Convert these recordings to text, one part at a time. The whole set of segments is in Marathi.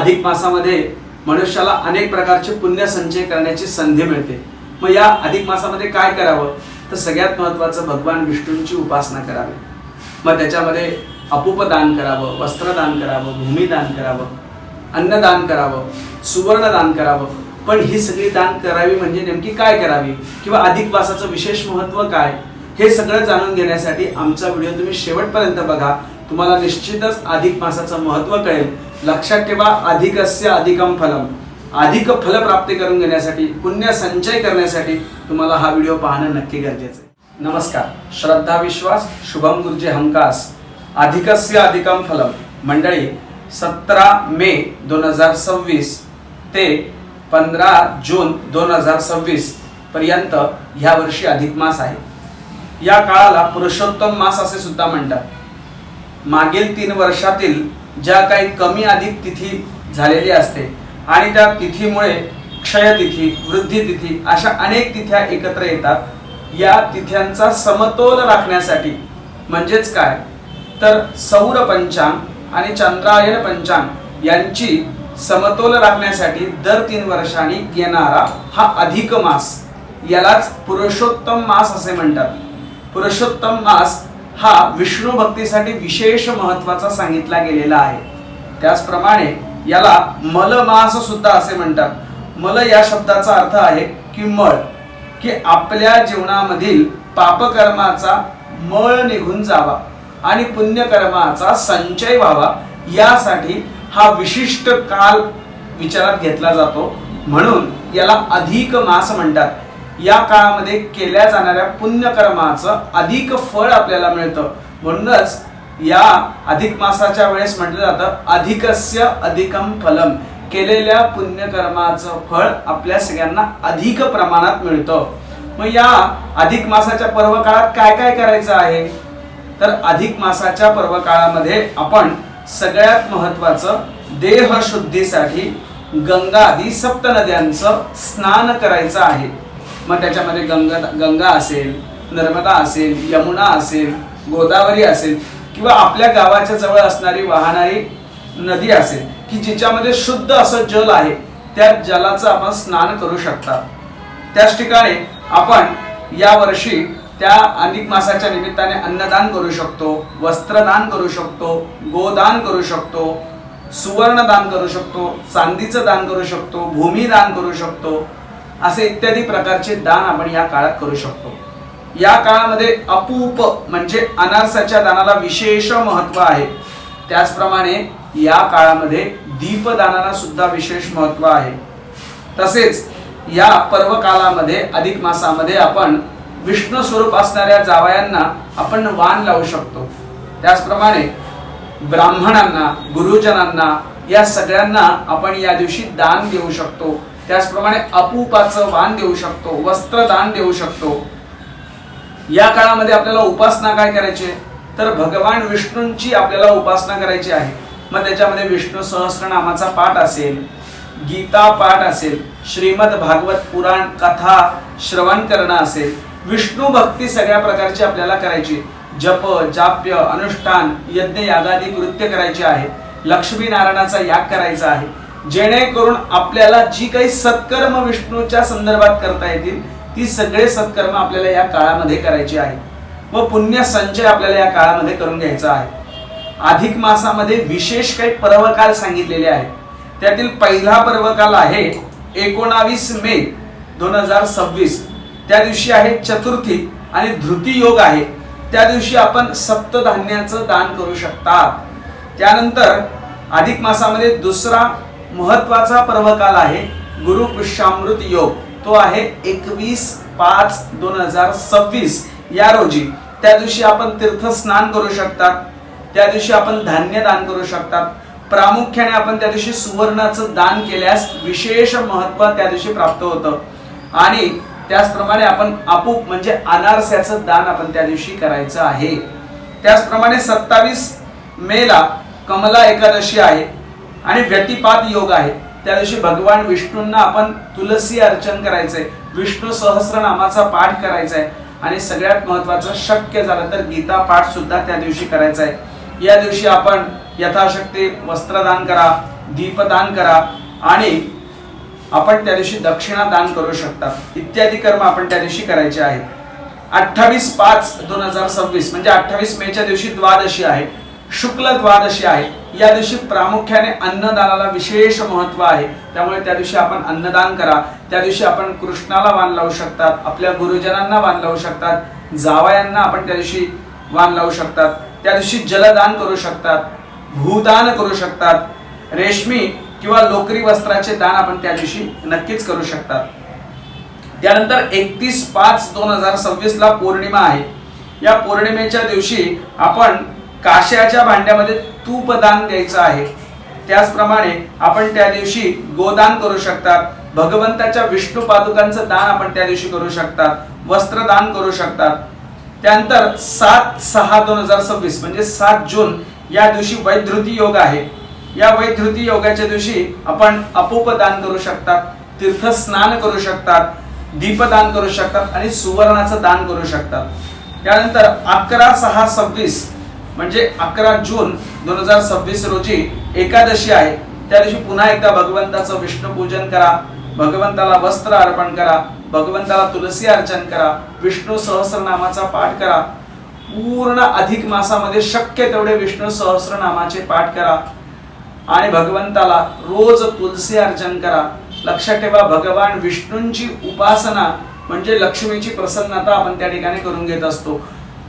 अधिक मासामध्ये मनुष्याला अनेक प्रकारचे पुण्य संचय करण्याची संधी मिळते। मग या अधिक मासामध्ये काय करावं तर सगळ्यात महत्त्वाचं भगवान विष्णूंची उपासना करावी। मग त्याच्यामध्ये अपूपदान करावं, वस्त्रदान करावं, भूमिदान करावं, अन्नदान करावं, सुवर्णदान करावं। पण ही सगळी दान करावी म्हणजे नेमकी काय करावी किंवा अधिक मासाचं विशेष महत्त्व काय हे सगळं जाणून घेण्यासाठी आमचा व्हिडिओ तुम्ही शेवटपर्यंत बघा। तुम्हाला निश्चितच अधिक मासाचं महत्त्व कळेल। लक्षात ठेवा, अधिकस्य अधिकम फलम, अधिक फल प्राप्ती करून घेण्यासाठी, पुण्य संचय करण्यासाठी तुम्हाला हा व्हिडिओ पाहणं नक्की गरजेचं आहे। नमस्कार, श्रद्धा विश्वास शुभम गुरुजी हमखास अधिकस्य अधिकम फलम मंडळी 17 मे 2026 ते 15 जून 2026 पर्यंत ह्या वर्षी अधिक मास आहे। या काळाला पुरुषोत्तम मास असे सुद्धा म्हणतात। मागील 3 वर्षातील ज्या काही कमी अधिक तिथी झालेली असते आणि त्या तिथीमुळे क्षय तिथी, वृद्धी तिथी अशा अनेक तिथ्या एकत्र येतात। या तिथ्यांचा समतोल राखण्यासाठी म्हणजेच काय तर सौर पंचांग आणि चंद्रायन पंचांग यांची समतोल राखण्यासाठी दर 3 वर्षांनी येणारा हा अधिक मास यालाच पुरुषोत्तम मास असे म्हणतात। पुरुषोत्तम मास हा विष्णू भक्तीसाठी विशेष महत्त्वाचा सांगितला गेलेला आहे। त्याचप्रमाणे याला मल मास सुद्धा असे म्हणतात। मल या शब्दाचा अर्थ आहे की मळ, की आपल्या जीवनामधील पापकर्माचा मळ निघून जावा आणि पुण्यकर्माचा संचय व्हावा यासाठी हा विशिष्ट काल विचारात घेतला जातो, म्हणून याला अधिक मास म्हणतात। या काळामध्ये केल्या जाणाऱ्या पुण्यकर्माचं अधिक फळ आपल्याला मिळतं, म्हणूनच या अधिक मासाच्या वेळेस म्हटलं जातं अधिकस्य अधिकम फलम, केलेल्या पुण्यकर्माचं फळ आपल्या सगळ्यांना अधिक प्रमाणात मिळतं। मग या अधिक मासाच्या पर्व काळात काय काय करायचं आहे तर अधिक मासाच्या पर्व काळामध्ये आपण सगळ्यात महत्त्वाचं देह शुद्धीसाठी गंगा आदी सप्त नद्यांचं स्नान करायचं आहे। मग त्याच्यामध्ये गंगा असेल, नर्मदा असेल, यमुना असेल, गोदावरी असेल किंवा आपल्या गावाच्या जवळ असणारी वाहणारी नदी असेल की जिच्यामध्ये शुद्ध असं जल आहे, त्या जलाचं आपण स्नान करू शकता। त्याच ठिकाणी आपण या वर्षी त्या अधिक मासाच्या निमित्ताने अन्नदान करू शकतो, वस्त्रदान करू शकतो, गोदान करू शकतो, सुवर्णदान करू शकतो, चांदीचं दान करू शकतो, भूमिदान करू शकतो, असे इत्यादी प्रकारचे दान आपण या काळात करू शकतो। या काळामध्ये अपूप म्हणजे अनारसाच्या दानाला विशेष महत्त्व आहे। त्याचप्रमाणे या काळामध्ये दीपदानाला सुद्धा विशेष महत्त्व आहे। तसेच या पर्व काळामध्ये अधिक मासामध्ये आपण विष्णू स्वरूप असणाऱ्या जावयांना आपण वाण लावू शकतो। त्याचप्रमाणे ब्राह्मणांना, गुरुजनांना या सगळ्यांना आपण या दिवशी दान देऊ शकतो। त्याचप्रमाणे अपूपाचं वाण देऊ शकतो, वस्त्रदान देऊ शकतो। या काळामध्ये आपल्याला उपासना काय करायची तर भगवान विष्णूंची आपल्याला उपासना करायची आहे। मग त्याच्यामध्ये विष्णू सहस्रनामाचा पाठ असेल, गीता पाठ असेल, श्रीमद भागवत पुराण कथा श्रवण करणं असेल, विष्णू भक्ती सगळ्या प्रकारची आपल्याला करायची। जप, जाप्य, अनुष्ठान, यज्ञ यागादी कृत्य करायचे आहे। लक्ष्मी नारायणाचा याग करायचा आहे, जेणेकरून आपल्याला जी काही सत्कर्म विष्णूच्या संदर्भात करता येतील ती सगळे सत्कर्म आपल्याला या काळामध्ये करायचे आहे व पुण्य संचय आपल्याला या काळामध्ये करून घ्यायचा आहे। अधिक मासामध्ये विशेष काही पर्वकाल सांगितलेले आहेत। त्यातील पहिला पर्वकाल आहे 19 मे 2026, त्या दिवशी आहे चतुर्थी आणि धृती योग आहे। त्या दिवशी आपण सप्तधान्याचं दान करू शकता। त्यानंतर अधिक मासामध्ये दुसरा महत्त्वाचा पर्वकाल आहे गुरु पुष्यामृत योग, तो आहे 21/5/2026 या रोजी। त्या दिवशी आपण तीर्थ स्नान करू शकतात, त्या दिवशी आपण धान्य दान करू शकतात। प्रामुख्याने आपण त्या दिवशी सुवर्णाचं दान केल्यास विशेष महत्त्व त्या दिवशी प्राप्त होतं। आणि त्याचप्रमाणे आपण अपूप म्हणजे अनारस्याचं दान आपण त्या दिवशी करायचं आहे। त्याचप्रमाणे 27 मेला कमला एकादशी आहे आणि व्यतिपात योग आहे। त्या दिवशी भगवान विष्णूंना आपण तुलसी अर्चन करायचंय, विष्णू सहस्रनामाचा पाठ करायचा आहे आणि सगळ्यात महत्त्वाचं शक्य झालं तर गीता पाठ सुद्धा त्या दिवशी करायचा आहे। या दिवशी आपण यथाशक्ती वस्त्रदान करा, दीपदान करा आणि आपण त्या दिवशी दक्षिणा दान करू शकतात इत्यादी कर्म आपण त्या दिवशी करायचे आहेत. 28/5/2026 म्हणजे 28 मेच्या दिवशी द्वादशी आहे, शुक्ल द्वादशी आहे. या दिवशी प्रामुख्याने अन्नदानाला विशेष महत्व आहे. त्यामुळे त्या दिवशी आपण अन्नदान करा. त्या दिवशी आपण कृष्णाला वाण लावू शकतात, आपल्या गुरुजनांना वाण लावू शकतात, जावयांना आपण त्या दिवशी वाण लावू शकतात. त्या दिवशी जलदान करू शकतात, भूदान करू शकतात, रेशमी किंवा लोकरी वस्त्राचे दान आपण त्या दिवशी नक्कीच करू शकतात. त्यानंतर 31/5/2026 ला पौर्णिमा आहे. या पौर्णिमेच्या दिवशी आपण काश्याच्या भांड्यामध्ये तूप दान द्यायचं आहे. त्याचप्रमाणे आपण त्या दिवशी गोदान करू शकतात, भगवंताच्या विष्णू पादुकांचं दान आपण त्या दिवशी करू शकतात, वस्त्रदान करू शकतात. त्यानंतर 7/6/2026 म्हणजे 7 जून या दिवशी वैधृती योग आहे. या वैधृती योगाच्या दिवशी आपण अपूप दान करू शकतात, तीर्थस्नान करू शकतात, दीपदान करू शकतात आणि सुवर्णाचं दान करू शकतात. त्यानंतर 11/6/26 म्हणजे 11 जून 2026 रोजी एकादशी आहे. त्या दिवशी पुन्हा एकदा भगवंताचं विष्णू पूजन करा, भगवंताला वस्त्र अर्पण करा, भगवंताला तुलसी अर्चन करा, विष्णू सहस्रनामाचा पाठ करा. पूर्ण अधिक मासामध्ये शक्य तेवढे विष्णू सहस्रनामाचे पाठ करा आणि भगवंताला रोज तुलसी अर्चन करा. लक्षात ठेवा, भगवान विष्णूंची उपासना म्हणजे लक्ष्मीची प्रसन्नता आपण त्या ठिकाणी करून घेत असतो.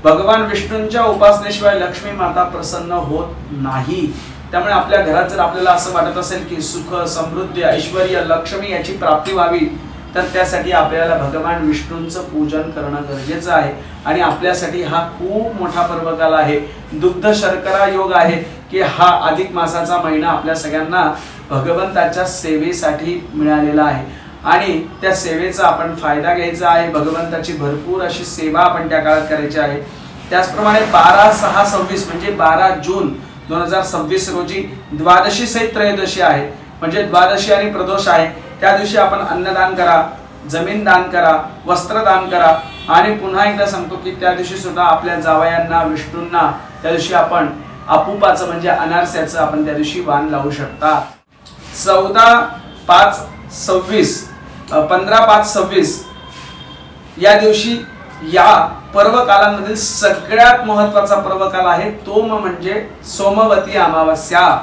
भगवान विष्णूंच्या उपासनेशिवाय लक्ष्मी माता प्रसन्न होत नाही. त्यामुळे आपल्या घरात जर आपल्याला असं वाटत असेल की सुख, समृद्धी, ऐश्वर्य, लक्ष्मी याची प्राप्ती व्हावी, तर त्यासाठी आपल्याला भगवान विष्णूंचं पूजन करणं गरजेचं आहे. आणि आपल्यासाठी हा खूप मोठा पर्वकाल आहे, दुग्ध शर्करा योग आहे की हा अधिक मासाचा महिना आपल्या सगळ्यांना भगवंताच्या सेवेसाठी मिळालेला आहे आणि त्या सेवेचा आपण फायदा घ्यायचा आहे. भगवंताची भरपूर अशी सेवा आपण त्या काळात करायची आहे. त्याचप्रमाणे 12/6/26 म्हणजे 12 जून 2026 रोजी द्वादशी सहित त्रयोदशी आहे. म्हणजे द्वादशी आणि प्रदोष आहे. त्या दिवशी आपण अन्नदान करा, जमीन दान करा, वस्त्र दान करा आणि पुन्हा एकदा सांगतो की त्या दिवशी सुद्धा आपल्या जावयांना, विष्णूंना त्या दिवशी आपण अपूपाचं म्हणजे अनारस्याचं आपण त्या दिवशी वाण लावू शकता. 14/5/26 15/5/26 या दिवशी या पर्वकालांमधील सगळ्यात महत्वाचा पर्वकाल आहे तो म्हणजे सोमवती अमावस्या.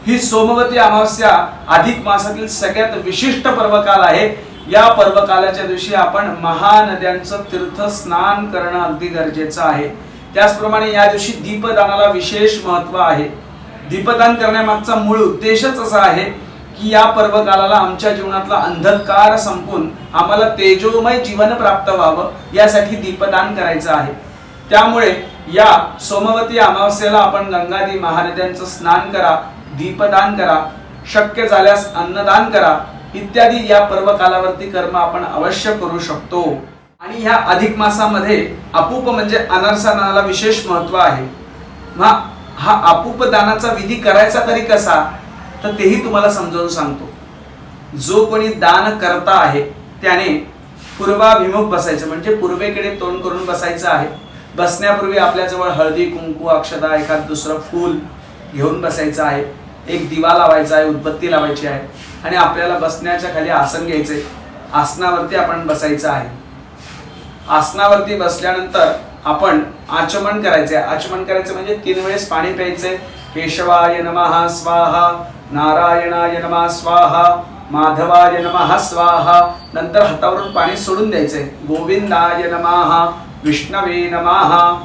ही सोमवती अमावस्या अधिक मासातील सगळ्यात विशिष्ट पर्वकाल आहे. या पर्वकालाच्या दिवशी आपण महानद्यांचं तीर्थस्नान करणं अगदी गरजेचं आहे. त्याचप्रमाणे या दिवशी दीपदानाला विशेष महत्व आहे. दीपदान करण्यामागचा मूळ उद्देशच असा आहे की या पर्वकालाला आमच्या जीवनातला अंधकार संपून आम्हाला तेजोमय जीवन प्राप्त व्हावं यासाठी दीपदान करायचं आहे. त्यामुळे या सोमवती अमावस्येला आपण गंगादी महानद्यांचं स्नान करा, दीपदान करा, शक्य झाल्यास अन्नदान करा इत्यादी या पर्वकालावरती कर्म आपण अवश्य करू शकतो. आणि ह्या अधिक मासामध्ये अपूप म्हणजे अनारसा विशेष महत्व आहे. हा अपूप दानाचा विधी करायचा तरी कसा तर तेही तुम्हाला समजावून सांगतो. जो कोणी दान करता आहे त्याने पूर्वाभिमुख बसायचं म्हणजे पूर्वेकडे तोंड करून बसायचं आहे. बसण्यापूर्वी आपल्याजवळ हळदी, कुंकू, अक्षता, एखाद दुसरं फूल घेऊन बसायचं आहे. एक दिवा लावायचा आहे, उदबत्ती लावायची आहे आणि आपल्याला बसण्याच्या खाली आसन घ्यायचे. आसनावरती आपण बसायचं आहे. आसनावरती बसल्यानंतर आपण आचमन करायचे. आचमन करायचं म्हणजे 3 वेळेस पाणी प्यायचे. केशवाय नमः स्वाहा, नारायणाय नमः स्वाहा, माधवाय नमः स्वाहा. नंतर हातावरून पाणी सोडून द्यायचे. गोविंदाय नमः, विष्णवे नमः,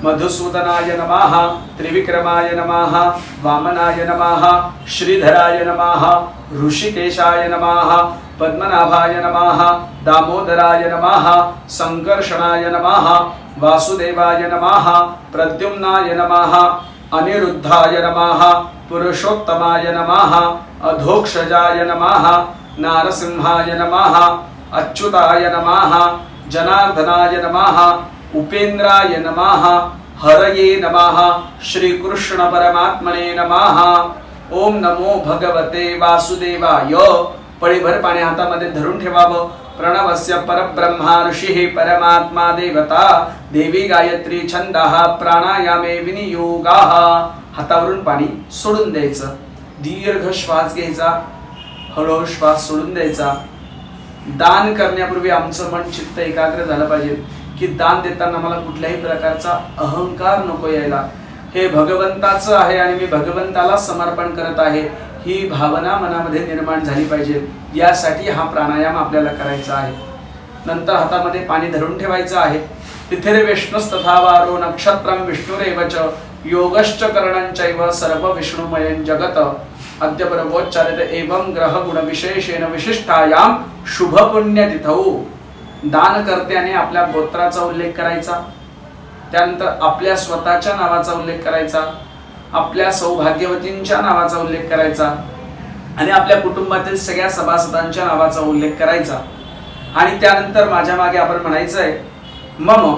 मधुसूदनाय नमः, त्रिविक्रमाय नमः, वामनाय नमः, श्रीधराय नमः, ऋषिकेशाय नमः, पद्मनाभाय नमः, दामोदराय नमः, संकर्षणाय नमः, वासुदेवाय नमः, प्रद्युम्नाय नमः, अनिरुद्धाय नमः, पुरुषोत्तमाय नमः, अधोक्षजाय नमः, नारसिंहाय नमः, अच्युताय नमः, जनार्दनाय नमः, उपेन्द्राय नमः, हरये नमः, श्रीकृष्ण परमात्मने नमः. ओम नमो भगवते वासुदेवाय. पळीभर पाणी हातामध्ये धरून ठेवावं. प्रणवस्य परब्रह्मा ऋषिः परमात्मा देवता देवी गायत्री छंदः प्राणायामे विनियोगाः. हातावरून पाणी सोडून द्यायचं. दीर्घ श्वास घ्यायचा, हळूहळू श्वास सोडून द्यायचा. दान करण्यापूर्वी आमचं मन चित्त एकाग्र झालं पाहिजे की दान देताना मला कुठल्याही प्रकारचा अहंकार नको यायला. हे भगवंताचं आहे आणि मी भगवंताला समर्पण करत आहे, ही भावना मनामध्ये निर्माण झाली पाहिजे. यासाठी हा प्राणायाम आपल्याला करायचा आहे. नंतर हातामध्ये पाणी धरून ठेवायचं आहे. तिथे विष्णुस्तथा वारो नक्षत्रम विष्णुरेवच योगश्च करणंचैव सर्व विष्णुमयं जगत अद्य परमोच्चारित एवं ग्रह गुण विशेषेण विशिष्टायाम शुभ पुण्य तिथौ. दान करत्याने आपल्या गोत्राचा उल्लेख करायचा, त्यानंतर आपल्या स्वतःच्या नावाचा उल्लेख करायचा, आपल्या सौभाग्यवतींच्या नावाचा उल्लेख करायचा आणि आपल्या कुटुंबातील सगळ्या सभासदांच्या नावाचा उल्लेख करायचा. आणि त्यानंतर माझ्या मागे आपण म्हणायचं आहे, मम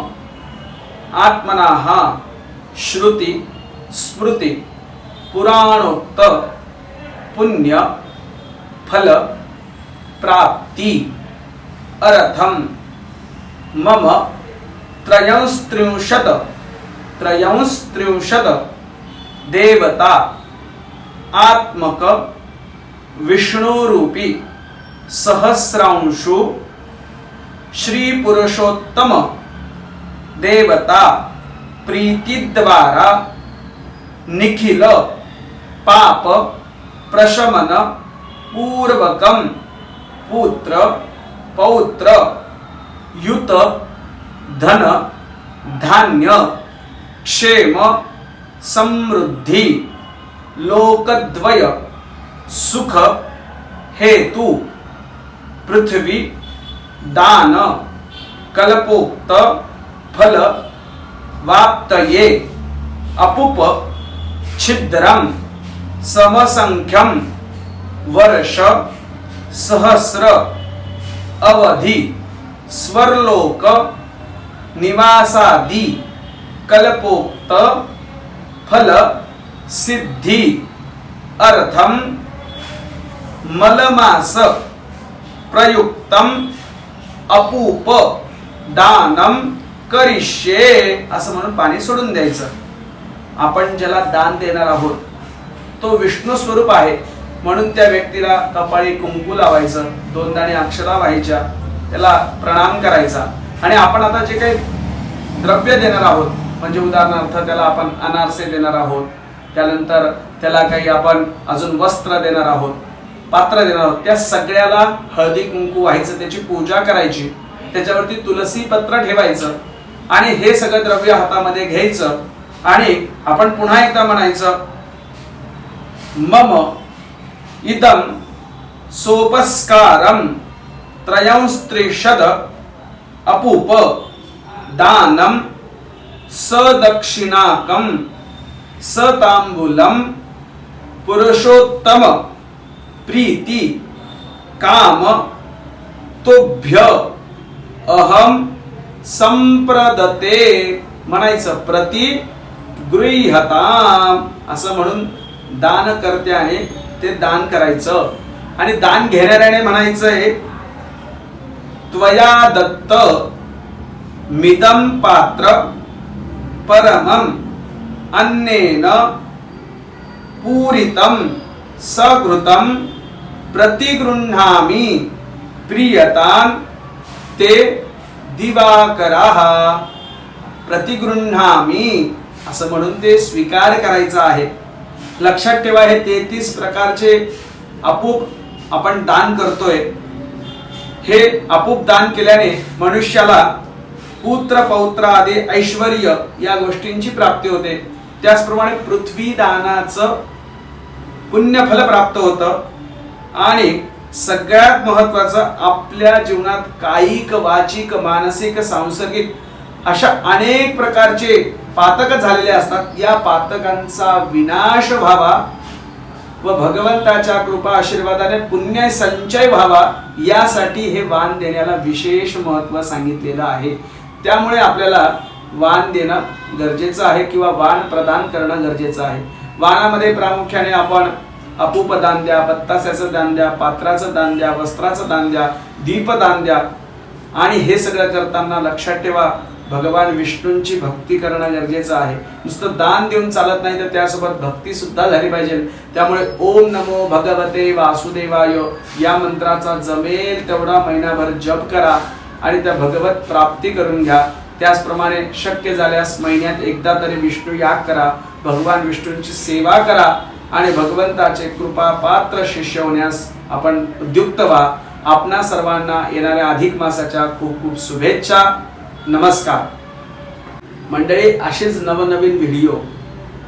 आत्मनाः श्रुती स्मृती पुराणोक्त पुण्य फल प्राप्ति अर्थम मम त्रयस्त्रिंशत् देवता आत्मक विष्णुरूपी सहस्रांशु श्री पुरुषोत्तम देवता प्रीति द्वारा निखिल पाप प्रशमन पूर्वकम पुत्र पौत्र युत धन धान्य क्षेम समृद्धि लोकद्वय सुख हेतु पृथ्वी दान कल्पोक्त फल वाप्तये अपुप छिद्रम समसंख्यम वर्ष सहस्र अवधि स्वर्लोक निवासादि कल्पोक्त फल सिद्धि अर्थम मलमास प्रयुक्तम अपूप दानम करिष्ये असं म्हणून पाणी सोडून द्यायचं. आपण ज्याला दान देणार आहोत तो विष्णू स्वरूप आहे म्हणून त्या व्यक्तीला कपाळी कुंकू लावायचं, 2 दाणे अक्षता व्हायच्या, त्याला प्रणाम करायचा. आणि आपण आता जे काही द्रव्य देणार आहोत म्हणजे उदाहरणार्थ त्याला आपण अनारसे देणार आहोत, त्यानंतर त्याला काही आपण अजून वस्त्र देणार आहोत, पात्र देणार आहोत, त्या सगळ्याला हळदी कुंकू व्हायचं, त्याची पूजा करायची, त्याच्यावरती तुलसी पत्र ठेवायचं आणि हे सगळं द्रव्य हातामध्ये घ्यायचं आणि आपण पुन्हा एकदा म्हणायचं, मम इदं सोपस्कारम त्रयस्त्रिंशद अपूप दानम सदक्षिणाकम सतांबूलम पुरुषोत्तम प्रीति काम तोभ्य अहम संप्रदते म्हणायचं, प्रति गृह्यताम असं म्हणून दान करत्याने ते दान करायचं. आणि दान घेणाऱ्याने म्हणायचंय, त्वया दत्त मिदं पात्र परमं अन्नेन पूरितं सघृतं प्रतिगृह्णामि प्रियतां ते दिवाकराः. प्रतिगृह्णामि असं म्हणून ते स्वीकार करायचं आहे. लक्षात ठेवा, हे 33 प्रकारचे अपूप आपण दान करतोय. हे अपूप दान केल्याने मनुष्याला पुत्र पौत्र आदी ऐश्वर्य या गोष्टींची प्राप्ती होते. त्याचप्रमाणे पृथ्वी दानाचं पुण्यफल प्राप्त होतं आणि सगळ्यात महत्त्वाचं आपल्या जीवनात कायिक वाचिक मानसिक सांसर्गिक अशा अनेक प्रकारचे पातक झालेले असतात. या पातकांचा विनाश व्हावा व भगवंताच्या कृपा आशीर्वादाने पुण्य संचय व्हावा यासाठी हे वाण देण्याला विशेष महत्त्व सांगितलेलं आहे. त्यामुळे आपल्याला वाण देणं गरजेचं आहे किंवा वाण प्रदान करणं गरजेचं आहे. वाणामध्ये प्रामुख्याने आपण अपूप दान द्या, बत्तास्याचं दान द्या, पात्राचं दान द्या, वस्त्राचं दान द्या, दीपदान द्या. आणि हे सगळं करताना लक्षात ठेवा, भगवान विष्णूंची भक्ती करणं गरजेचं आहे. नुसतं दान देऊन चालत नाही, तर त्यासोबत भक्ती सुद्धा झाली पाहिजे. त्यामुळे ओम नमो भगवते वासुदेवाय या मंत्राचा जमेल तेवढा महिनाभर जप करा आणि त्या भगवत प्राप्ती करून घ्या. त्याचप्रमाणे शक्य झाल्यास महिन्यात एकदा तरी विष्णू याग करा, भगवान विष्णूंची सेवा करा आणि भगवंताचे कृपा पात्र शिष्य होण्यास आपण उद्युक्त व्हा. आपणा सर्वांना येणाऱ्या अधिक मासाच्या खूप खूप शुभेच्छा. नमस्कार मंडळी. असेच नवनवीन व्हिडिओ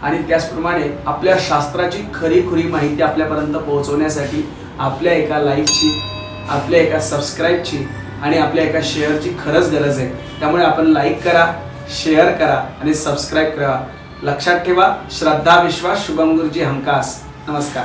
आणि त्याचप्रमाणे आपल्या शास्त्राची खरी माहिती आपल्यापर्यंत पोहोचवण्यासाठी आपल्या एका लाईकची, आपल्या एका सबस्क्राईबची आणि आपल्या एका शेअरची खरंच गरज आहे. त्यामुळे आपण लाईक करा, शेअर करा आणि सबस्क्राईब करा. लक्षात ठेवा, श्रद्धा विश्वास शुभम गुरुजी हमखास. नमस्कार.